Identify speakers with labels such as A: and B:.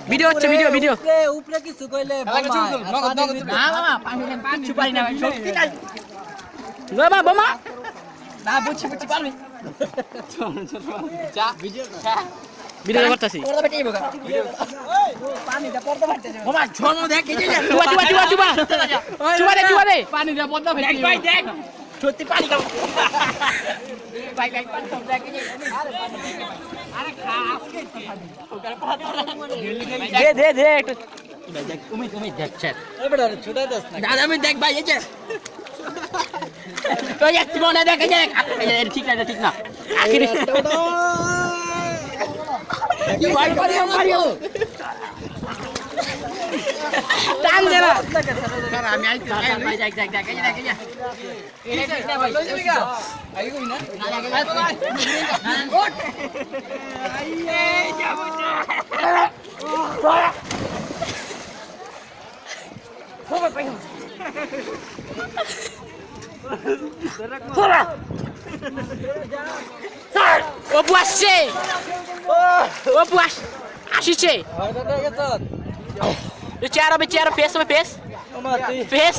A: video হচ্ছে video
B: উপরে কিছু কইলে
A: বোমা
B: না বুঝছি পারবি
A: ভিডিও করতেছি
B: পানিটা পড়তে পারতেছে
A: বোমা ঝর্ণ দেখ চুবা রে
B: পানিটা পড়তে দেখ ভাই দেখ সত্যি পানি খাও ভাই পানি খাও দেখ আরে খা আজকে
A: দে একটা
B: তুমি দেখছ এবারে ছোটাই দাস না দাদা আমি দেখ ভাই এই যে তো এক জীবনে দেখ এই যে ঠিক না
A: আখিরি
B: কি ভাই পারিও
A: টান দে না
B: আমি আইছি ভাই দেখ এই যে এটা ভাই আই কই না ওঠ এই যাবো
A: অপু আসছে অপু আসিছে চেয়ার হবে ফেস